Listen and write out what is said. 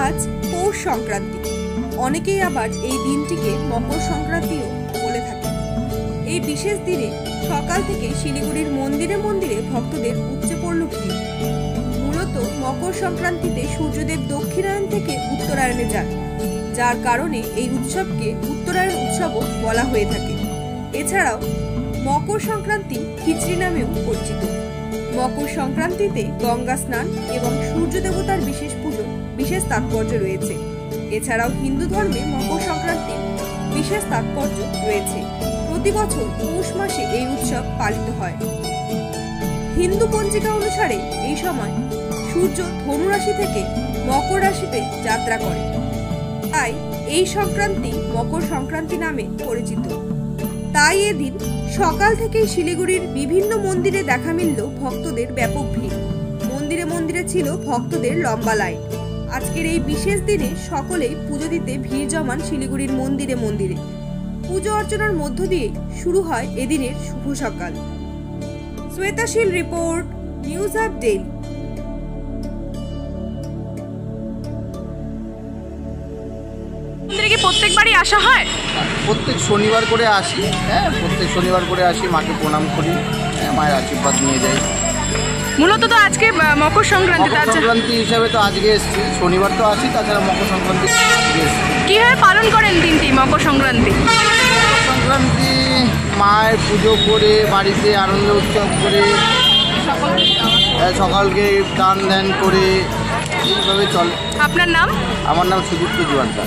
আজ পৌষ সংক্রান্তি। অনেকেই আবার এই দিনটিকে মকর সংক্রান্তিও বলে থাকে। এই বিশেষ দিনে সকাল থেকে শিলিগুড়ির মন্দিরে মন্দিরে ভক্তদের উপচে পড়ল ভিড়। মূলত মকর সংক্রান্তিতে সূর্যদেব দক্ষিণায়ন থেকে উত্তরায়ণে যান, যার কারণে এই উৎসবকে উত্তরায়ণ উৎসবও বলা হয়ে থাকে। এছাড়াও মকর সংক্রান্তি খিচড়ি নামেও পরিচিত। মকর সংক্রান্তিতে গঙ্গা স্নান এবং সূর্য দেবতার বিশেষ পুজো বিশেষ তাৎপর্য রয়েছে। এছাড়াও হিন্দু ধর্মে মকর সংক্রান্তির বিশেষ তাৎপর্য রয়েছে। প্রতি বছর পৌষ মাসে এই উৎসব পালিত হয়। হিন্দু পঞ্জিকা অনুসারে এই সময় সূর্য ধনু রাশি থেকে মকর রাশিতে যাত্রা করে, তাই এই সংক্রান্তি মকর সংক্রান্তি নামে পরিচিত। তাই এদিন সকাল থেকেই শিলিগুড়ির বিভিন্ন মন্দিরে দেখা মিলল ভক্তদের ব্যাপক ভিড়। মন্দিরে মন্দিরে ছিল ভক্তদের লম্বা লাইন। আজকের এই বিশেষ দিনে সকলেই পুজো দিতে ভিড় জমান শিলিগুড়ির মন্দিরে মন্দিরে। পুজো অর্চনার মধ্য দিয়ে শুরু হয় এদিনের শুভ সকাল। Shwetashil report, news up daily. মন্দিরে কি প্রত্যেকবারই আসা হয়? প্রত্যেক শনিবার করে আসি। প্রত্যেক শনিবার করে আসি, মাকে প্রণাম করি, মায়ের আশীর্বাদ নিয়ে যাই। মূলত তো আজকে মকর সংক্রান্তি হিসাবে তো আজকে এসেছি। শনিবার তো আসি, তাছাড়া মকর সংক্রান্তি আজকে এসেছি। কিভাবে পালন করেন দিনটি মকর সংক্রান্তি? সংক্রান্তি মায়ের পুজো করে বাড়িতে আনন্দ উৎসব করে সকালকে দান ধ্যান করে এইভাবে চলে। আপনার নাম? আমার নাম সুদীপ্ত জোয়ান্তা।